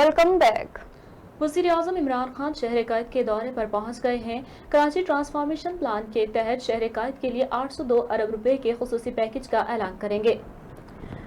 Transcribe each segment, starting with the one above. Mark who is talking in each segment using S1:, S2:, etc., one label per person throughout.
S1: Welcome back.
S2: वज़ीर-ए-आज़म इमरान खान शहर कायद के दौरे पर पहुंच गए हैं। कराची ट्रांसफॉर्मेशन प्लान के तहत शहर कायद के लिए 802 अरब रुपए के खुसूसी पैकेज का ऐलान करेंगे।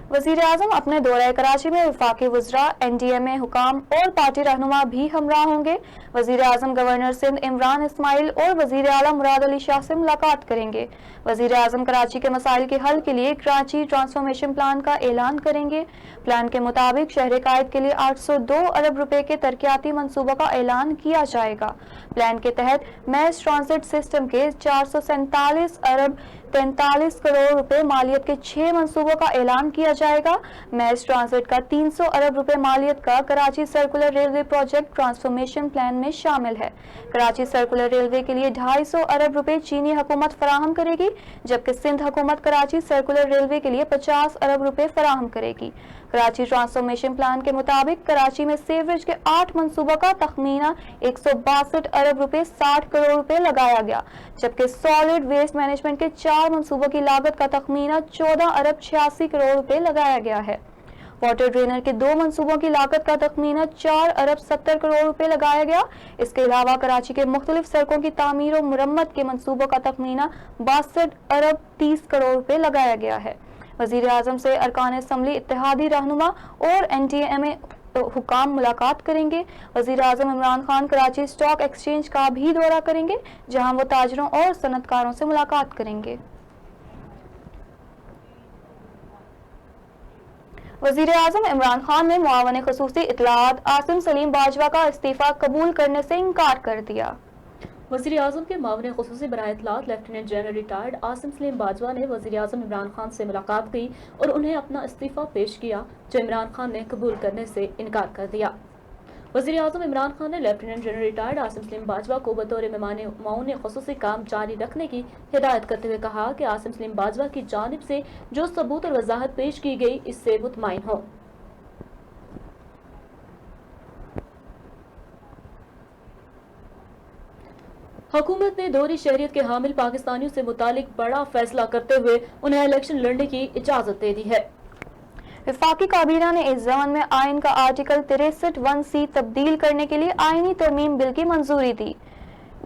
S1: वज़ीर-ए-आज़म अपने दौरे कराची में वफाकी वज़रा, NDMA हुकाम और पार्टी रहनुमा भी हमरा होंगे। वज़ीर-ए-आज़म गवर्नर सिंध इमरान इस्माइल और वज़ीर आला मुराद अली शाह से मुलाकात करेंगे। वज़ीर-ए-आज़म कराची के मसाइल के हल के लिए कराची ट्रांसफॉर्मेशन प्लान का ऐलान करेंगे। प्लान के मुताबिक शहर कायद के लिए 802 अरब रुपए के तरक्याती मनसूबा का ऐलान किया जाएगा। प्लान के तहत मैस ट्रांजिट सिस्टम के 447 अरब 43 करोड़ रुपए मालियत के 6 मनसूबों का ऐलान किया जाएगा। मैस ट्रांजिट का 300 अरब रुपए मालियत का Karachi circular railway project transformation plan में शामिल है। कराची सर्कुलर रेलवे के लिए 250 अरब रुपए चीनी हुकूमत फराहम करेगी, जबकि सिंध हुकूमत कराची सर्कुलर रेलवे के लिए 50 अरब रुपए फराहम करेगी। कराची ट्रांसफॉर्मेशन प्लान के मुताबिक कराची में सीवरेज के 8 मनसूबों का तखमीना 162 अरब रुपए 60 करोड़ रुपए लगाया गया, जबकि सॉलिड वेस्ट मैनेजमेंट के 4 मनसूबों की लागत का तखमीना 14 अरब 86 करोड़ रुपए लगाया गया है। वाटर ड्रेनर के 2 मनसूबों की लागत का तखमीना 4 अरब 70 करोड़ रुपए लगाया गया। इसके अलावा कराची के मुख्तलिफ सड़कों की तामीर और मुरम्मत के मनसूबों का तखमीना 62 अरब 30 करोड़ रुपए लगाया गया है। वज़ीर-ए-आज़म से अरकान असम्बली, इत्तेहादी रहनुमा और NDMA हुकाम मुलाकात करेंगे। वज़ीर-ए-आज़म इमरान खान कराची स्टॉक एक्सचेंज का भी दौरा करेंगे, जहां वो ताजरों और सनतकारों से मुलाकात करेंगे। वज़ीर-ए-आज़म इमरान खान ने मुआवन ख़ुसूसी इत्तलाआत आसिम सलीम बाजवा का इस्तीफ़ा कबूल करने से इनकार कर दिया।
S2: वज़ीर-ए-आज़म के मुआविन ख़ुसूसी बराए इत्तलाआत lieutenant general retired Asim Saleem Bajwa ने वज़ीर-ए-आज़म इमरान खान से मुलाकात की और उन्हें अपना इस्तीफ़ा पेश किया, जो इमरान खान ने कबूल करने से इनकार कर दिया। वज़ीर-ए-आज़म इमरान खान ने lieutenant general retired Asim Saleem Bajwa को बतौर मुआविन ख़ुसूसी काम जारी रखने की हिदायत करते हुए कहा कि आसिम सलीम बाजवा की जानिब से जो सबूत और वजाहत पेश की गई, इससे मुतमईन हो। हुकूमत ने दोहरी शहरियत के हामिल पाकिस्तानियों से मुतालिक बड़ा फैसला करते हुए उन्हें इलेक्शन लड़ने की इजाजत दे दी है।
S1: वफाकी काबीना ने इस ज़मन में आइन का आर्टिकल 63(1)(c) तब्दील करने के लिए आइनी तरमीम बिल की मंजूरी दी,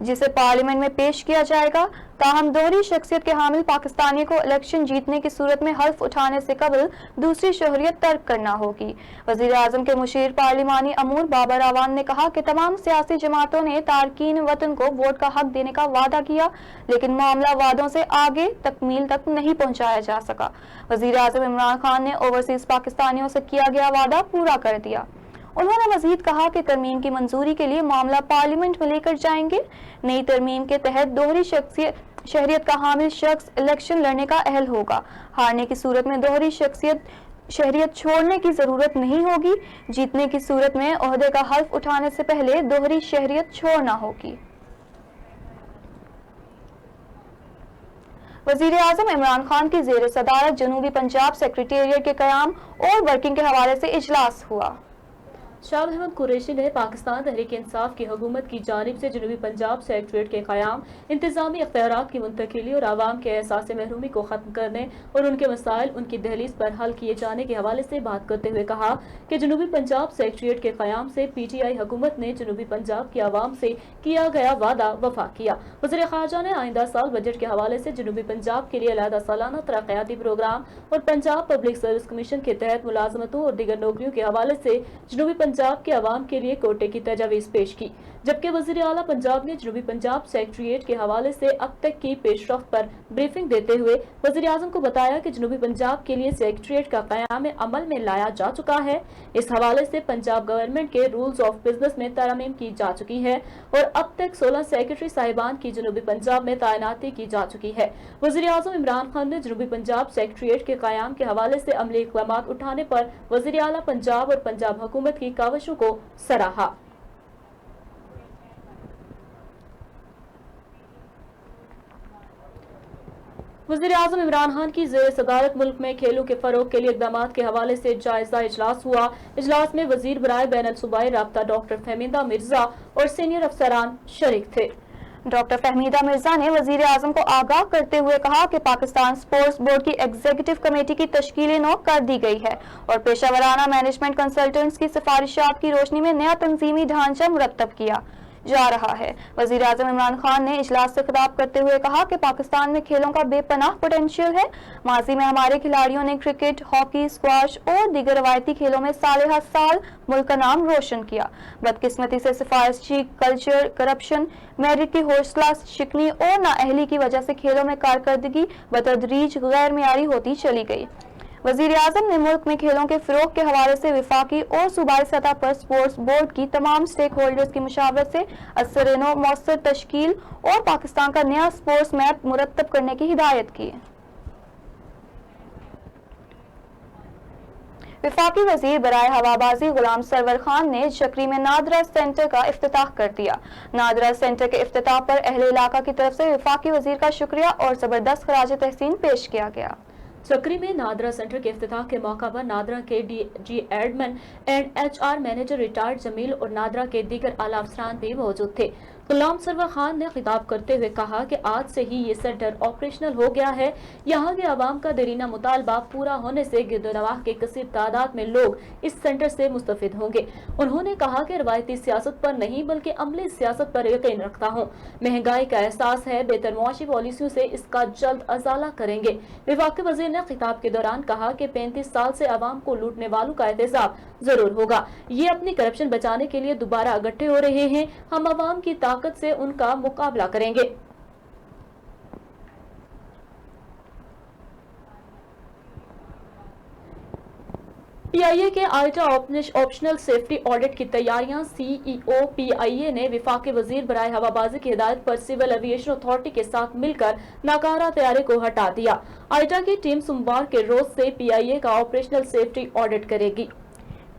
S1: जिसे पार्लियामेंट में पेश किया जाएगा। ताहम दोहरी शख्सियत के हामिल पाकिस्तानी को इलेक्शन जीतने की सूरत में हल्फ उठाने से कबल दूसरी शहरियत तर्क करना होगी। वज़ीर-ए-आज़म के मुशीर पार्लिमानी अमूर बाबर आवान ने कहा कि तमाम सियासी जमातों ने तारकीन वतन को वोट का हक देने का वादा किया, लेकिन मामला वादों से आगे तकमील तक नहीं पहुँचाया जा सका। वज़ीर-ए-आज़म इमरान खान ने ओवरसीज पाकिस्तानियों से किया गया वादा पूरा कर दिया। उन्होंने मजीद कहा कि तरमीम की मंजूरी के लिए मामला पार्लियामेंट में लेकर जाएंगे। नई तरमीम के तहत दोहरी शहरियत का हामिल शख्स इलेक्शन लड़ने का अहल होगा। हारने की सूरत में दोहरी शहरियत छोड़ने की जरूरत नहीं होगी। जीतने की सूरत में ओहदे का हल्फ उठाने से पहले दोहरी शहरियत छोड़ना होगी। वज़ीर-ए-आज़म इमरान खान की ज़ेर सदारत जनूबी पंजाब सेक्रेटेरिएट के क़याम और वर्किंग के हवाले से इजलास हुआ।
S2: शाह अहमद कुरैशी ने पाकिस्तान तहरीक इंसाफ की हुकूमत की जानिब से जनूबी पंजाब सेक्रेटेरिएट के क़याम, इंतज़ामी अख्तियारात की मुंतकिली और आवाम के एहसास महरूमी को ख़त्म करने और उनके मसाइल उनकी दहलीज पर हल किए जाने के हवाले से बात करते हुए कहा कि जनूबी पंजाब सेक्रेटेरिएट के क़याम से PTI हुकूमत ने जनूबी पंजाब की आवाम से किया गया वादा वफा किया। वज़ीर ख़ारजा ने आइंदा साल बजट के हवाले से जनूबी पंजाब के लिए अलहदा सालाना तरक्याती प्रोग्राम और पंजाब पब्लिक सर्विस कमीशन के तहत मुलाजमतों और दीगर नौकरियों के हवाले से जनूबी पंजाब के अवाम के लिए कोटे की तजावीज़ पेश की, जबकि वज़ीर आला पंजाब ने जनूबी पंजाब सेक्रेटेरिएट के हवाले से अब तक की पेशरफ्त पर ब्रीफिंग देते हुए वज़ीर आज़म को बताया कि जनूबी पंजाब के लिए सेक्रेटेरिएट का क़याम अमल में लाया जा चुका है। इस हवाले से पंजाब गवर्नमेंट के रूल्स ऑफ बिजनेस में तरमीम की जा चुकी है और अब तक 16 सेक्रेटरी साहिबान की जनूबी पंजाब में तैनाती की जा चुकी है। वज़ीर आज़म इमरान खान ने जनूबी पंजाब सेक्रेटेरिएट के क़याम के हवाले से अमली इक़दामात उठाने पर वज़ीर आला पंजाब और पंजाब हुकूमत की काविशों को सराहा। वज़ीर-ए-आज़म इमरान खान की ज़ेर सदारत मुल्क में खेलों के फ़रोग़ के लिए इक़दामात के हवाले से जायज़ा इजलास हुआ। इजलास में वज़ीर बराए बैनुल सूबाई राब्ता डॉक्टर फहमीदा मिर्ज़ा और सीनियर अफसरान शरीक थे।
S1: ڈاکٹر فہمیدہ مرزا نے وزیر اعظم کو آگاہ کرتے ہوئے کہا کہ پاکستان سپورٹس بورڈ کی ایگزیکٹو کمیٹی کی تشکیل نو کر دی گئی ہے اور پیشہ ورانہ مینجمنٹ کنسلٹنٹس کی سفارشات کی روشنی میں نیا تنظیمی ڈھانچہ مرتب کیا جا رہا ہے۔ وزیر اعظم عمران خان نے اجلاس سے خطاب کرتے ہوئے کہا کہ پاکستان میں کھیلوں کا بے پناہ پوٹینشیل ہے۔ ماضی میں ہمارے کھلاڑیوں نے کرکٹ، ہاکی، اسکواش اور دیگر روایتی کھیلوں میں سالہ سال ملک کا نام روشن کیا۔ بدقسمتی سے سفارشی کلچر، کرپشن، میرٹ کی حوصلہ شکنی اور نااہلی کی وجہ سے کھیلوں میں کارکردگی بتدریج غیر معیاری ہوتی چلی گئی۔ وزیر اعظم نے ملک میں کھیلوں کے فروغ کے حوالے سے وفاقی اور صوبائی سطح پر سپورٹس بورڈ کی تمام سٹیک ہولڈرز کی مشاورت سے اثر نو مؤثر تشکیل اور پاکستان کا نیا سپورٹس میپ مرتب کرنے کی ہدایت کی۔ وفاقی وزیر برائے ہوابازی غلام سرور خان نے چکری میں نادرہ سینٹر کا افتتاح کر دیا۔ نادرہ سینٹر کے افتتاح پر اہل علاقہ کی طرف سے وفاقی وزیر کا شکریہ اور زبردست خراج تحسین پیش کیا گیا۔
S2: چکری میں نادرہ سینٹر کے افتتاح کے موقع پر نادرہ کے DG admin and HR manager retired Jamil اور نادرہ کے دیگر اعلی افسران بھی موجود تھے۔ غلام سرور خان نے خطاب کرتے ہوئے کہا کہ آج سے ہی یہ سینٹر آپریشنل ہو گیا ہے۔ یہاں کے عوام کا دیرینہ مطالبہ پورا ہونے سے گرد و نواح کے کثیر تعداد میں لوگ اس سینٹر سے مستفید ہوں گے۔ انہوں نے کہا کہ روایتی سیاست پر نہیں بلکہ عملی سیاست پر یقین رکھتا ہوں۔ مہنگائی کا احساس ہے، بہتر معاشی پالیسیوں سے اس کا جلد ازالہ کریں گے۔ وفاقی وزیر نے خطاب کے دوران کہا کہ 35 سال سے عوام کو لوٹنے والوں کا احتساب ضرور ہوگا۔ یہ اپنی کرپشن بچانے کے لیے دوبارہ اکٹھے ہو رہے ہیں۔ ہم عوام کی طاقت سے ان کا مقابلہ کریں گے۔ PIA کے آئٹا آپشنل سیفٹی آڈٹ کی تیاریاں CEO PIA نے وفاقی وزیر برائے ہوابازی کی ہدایت پر سول ایویشن اتھارٹی کے ساتھ مل کر ناکارہ طیارے کو ہٹا دیا۔ آئٹا کی ٹیم سوموار کے روز سے PIA کا آپریشنل سیفٹی آڈٹ کرے گی۔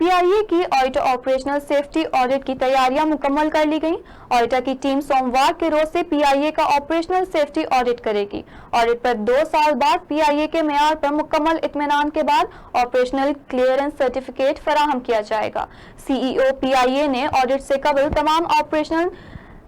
S1: PIA کی آئٹا آپریشنل سیفٹی آڈٹ کی تیاریاں مکمل کر لی گئیں۔ آئٹا کی ٹیم سوموار کے روز سے PIA کا آپریشنل سیفٹی آڈٹ کرے گی۔ آڈٹ پر 2 سال بعد PIA کے معیار پر مکمل اطمینان کے بعد آپریشنل کلیئرنس سرٹیفکیٹ فراہم کیا جائے گا۔ CEO PIA نے آڈٹ سے قبل تمام آپریشنل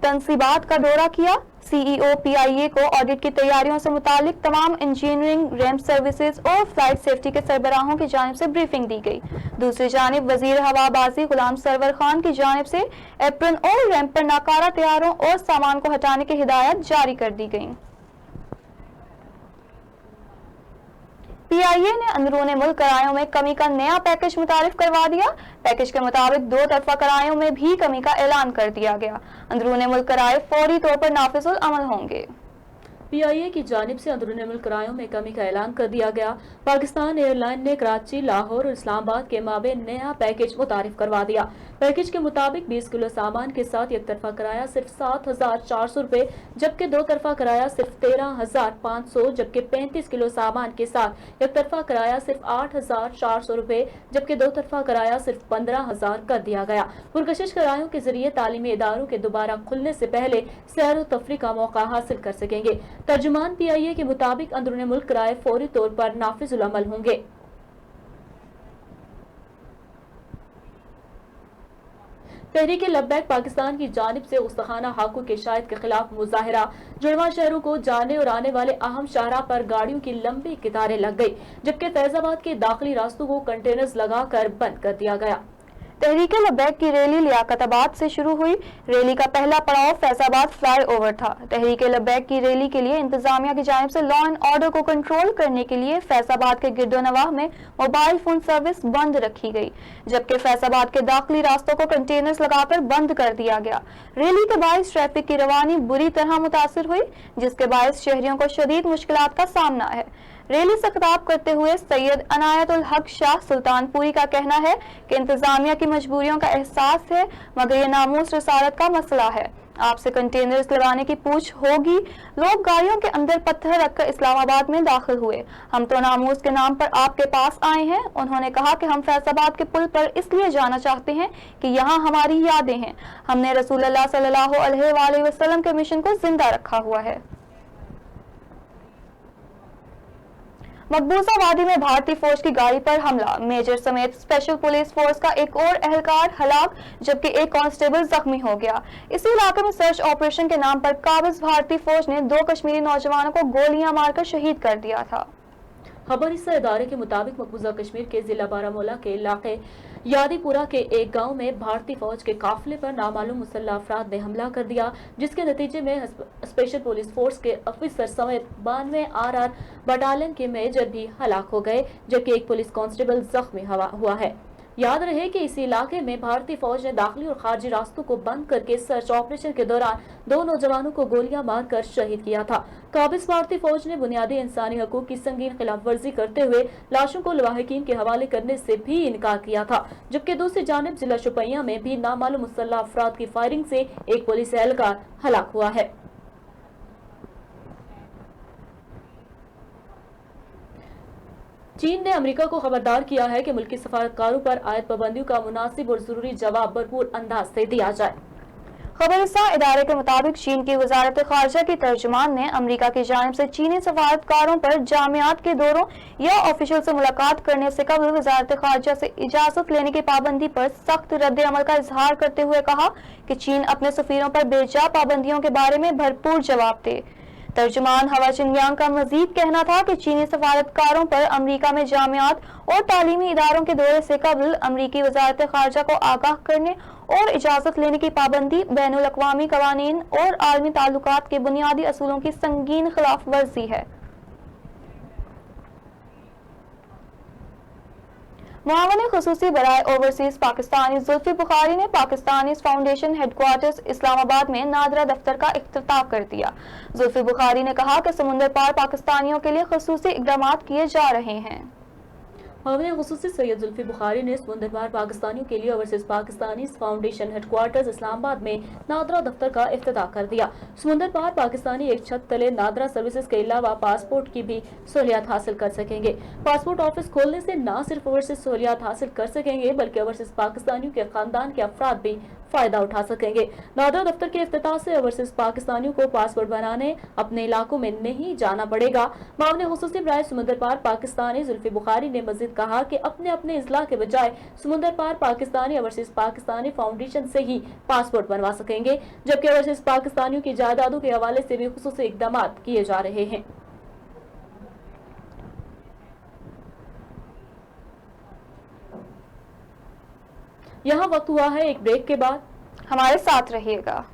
S1: تنصیبات کا دورہ کیا۔ CEO PIA کو آڈٹ کی تیاریوں سے متعلق تمام انجینئرنگ، ریمپ سروسز اور فلائٹ سیفٹی کے سربراہوں کی جانب سے بریفنگ دی گئی۔ دوسری جانب وزیر ہوابازی غلام سرور خان کی جانب سے ایپرن اور ریمپ پر ناکارہ طیاروں اور سامان کو ہٹانے کی ہدایت جاری کر دی گئی۔ PIA نے اندرون ملک کرایوں میں کمی کا نیا پیکج متعارف کروا دیا۔ پیکج کے مطابق 2 طرفہ کرایوں میں بھی کمی کا اعلان کر دیا گیا۔ اندرون ملک کرائے فوری طور پر نافذ العمل ہوں گے۔
S2: PIA کی جانب سے اندرون ملک کرایوں میں کمی کا اعلان کر دیا گیا۔ پاکستان ایئر لائن نے کراچی، لاہور اور اسلام آباد کے مابین نیا پیکج متعارف کروا دیا۔ پیکج کے مطابق 20 کلو سامان کے ساتھ یک طرفہ کرایہ صرف 7,400 روپے، جبکہ 2 طرفہ کرایہ صرف 13,500، جبکہ 35 کلو سامان کے ساتھ یک طرفہ کرایہ صرف 8,400 روپے، جبکہ 2 طرفہ کرایہ صرف 15,000 کر دیا گیا۔ پرکشش کرایوں کے ذریعے تعلیمی اداروں کے دوبارہ کھلنے سے پہلے سیر و تفریح کا موقع حاصل کر سکیں گے۔ ترجمان PIA کے مطابق اندرون ملک کرائے فوری طور پر نافذ العمل ہوں گے۔ تحریک لبیک پاکستان کی جانب سے گستاخانہ حقوق کے شاہد کے خلاف مظاہرہ۔ جڑواں شہروں کو جانے اور آنے والے اہم شاہراہ پر گاڑیوں کی لمبی قطاریں لگ گئی، جبکہ فیض آباد کے داخلی راستوں کو کنٹینرز لگا کر بند کر دیا گیا۔
S1: تحریک لبیک کی ریلی لیاقت آباد سے شروع ہوئی۔ ریلی کا پہلا پڑاؤ فیض آباد فلائی اوور تھا۔ تحریک لبیک کی ریلی کے لیے انتظامیہ کی جانب سے لا اینڈ آرڈر کو کنٹرول کرنے کے لیے فیض آباد کے گرد و نواح میں موبائل فون سروس بند رکھی گئی، جبکہ فیض آباد کے داخلی راستوں کو کنٹینرز لگا کر بند کر دیا گیا۔ ریلی کے باعث ٹریفک کی روانی بری طرح متاثر ہوئی، جس کے باعث شہریوں کو شدید مشکلات کا سامنا ہے۔ ریلی سے خطاب کرتے ہوئے سید عنایت الحق شاہ سلطان پوری کا کہنا ہے کہ انتظامیہ کی مجبوریوں کا احساس ہے، مگر یہ ناموس رسالت کا مسئلہ ہے۔ آپ سے کنٹینرز لگانے کی پوچھ ہوگی۔ لوگ گاڑیوں کے اندر پتھر رکھ کر اسلام آباد میں داخل ہوئے۔ ہم تو ناموس کے نام پر آپ کے پاس آئے ہیں۔ انہوں نے کہا کہ ہم فیض آباد کے پل پر اس لیے جانا چاہتے ہیں کہ یہاں ہماری یادیں ہیں۔ ہم نے رسول اللہ صلی اللہ علیہ وآلہ وسلم کے مشن کو زندہ رکھا ہوا ہے۔ मकबूजा वादी में भारतीय फौज की गाड़ी पर हमला, मेजर समेत स्पेशल पुलिस फोर्स का एक और एहलकार हलाक जबकि एक कांस्टेबल जख्मी हो गया। इसी इलाके में सर्च ऑपरेशन के नाम पर काबिज भारतीय फौज ने 2 कश्मीरी नौजवानों को गोलियां मारकर शहीद कर दिया था।
S2: खबर इस इदारे के मुताबिक मकबूजा कश्मीर के जिला बारामूला के इलाके यादीपुरा के एक गांव में भारतीय फौज के काफिले पर नामालूम मुसल्लह अफराद ने हमला कर दिया, जिसके नतीजे में स्पेशल पुलिस फोर्स के अफसर समेत 92 आरआर बटालियन के मेजर भी हलाक हो गए, जबकि एक पुलिस कांस्टेबल जख्मी हुआ है। याद रहे कि इसी इलाके में भारतीय फौज ने दाखिली और खारजी रास्तों को बंद करके सर्च ऑपरेशन के दौरान 2 नौजवानों को गोलियां मारकर शहीद किया था। काबिज भारतीय फौज ने बुनियादी इंसानी हकूक की संगीन खिलाफ वर्जी करते हुए लाशों को लवाहिकीन के हवाले करने से भी इनकार किया था, जबकि दूसरी जानिब जिला शुपिया में भी नामालूम मुसल्लह अफराद की फायरिंग से एक पुलिस एहलकार हलाक हुआ है। चीन ने अमेरिका को खबरदार किया है कि मुल्की सफारतकारों पर आयत पाबंदियों का मुनासिब और जरूरी जवाब भरपूर अंदाज से दिया जाए।
S1: खबरसां इदारे के मुताबिक चीन की वजारत खारजा की तर्जुमान ने अमेरिका की जानिब से चीनी सफारतकारों पर जामियात के दौरों या ऑफिशियल से मुलाकात करने से कबल वजारत खारजा से इजाजत लेने की पाबंदी पर सख्त रद्द अमल का इजहार करते हुए कहा कि चीन अपने सफीरों पर बेजा पाबंदियों के बारे में भरपूर जवाब दे। तर्जुमान हवा चिंगयांग का मजीद कहना था कि चीनी सफारतकारों पर अमेरिका में जामियात और तालीमी इदारों के दौरे से कबल अमरीकी वजारत खारजा को आगाह करने और इजाजत लेने की पाबंदी बैनुल अक़वामी कवानीन और आलमी ताल्लुकात के बुनियादी असूलों की संगीन खिलाफ वर्जी है। मुआवन खुसूसी बराए ओवरसीज पाकिस्तानी जुल्फी बुखारी ने पाकिस्तानी फाउंडेशन हेडक्वार्टर्स इस्लामाबाद में नादरा दफ्तर का इफ्तिताह कर दिया। जुल्फी बुखारी ने कहा कि समुंदर पार पाकिस्तानियों के लिए खुसूसी इक़दाम किए जा रहे हैं।
S2: मुआवन खुसूसी सैयद जुल्फी बुखारी ने समुंदर पार पाकिस्तानियों के लिए overseas Pakistani foundation headquarters Islamabad में नादरा दफ्तर का इफ्तिताह कर दिया। समुंदर पार पाकिस्तानी एक छत तले नादरा सर्विसेज के अलावा पासपोर्ट की भी सहूलियात हासिल कर सकेंगे। पासपोर्ट ऑफिस खोलने से न सिर्फ ओवरसीज सहूलियात हासिल कर सकेंगे बल्कि ओवरसीज पाकिस्तानियों के खानदान के अफराद भी फायदा उठा सकेंगे। नादरा दफ्तर के इफ्तिताह से ओवरसीज पाकिस्तानियों को पासपोर्ट बनाने अपने इलाकों में नहीं जाना पड़ेगा। मुआवन खुसूसी बराए समुंदर पार पाकिस्तानी जुल्फी बुखारी ने मजीद कहा कि अपने अपने इजला के बजाय समुंदर पार पाकिस्तानी ओवरसीज पाकिस्तानी फाउंडेशन से ही पासपोर्ट बनवा सकेंगे, जबकि ओवरसीज पाकिस्तानियों की जायदादों के हवाले से भी खुसूसी इक़दाम किए जा रहे हैं। यहाँ वक्त हुआ है एक ब्रेक के बाद,
S1: हमारे साथ रहिएगा।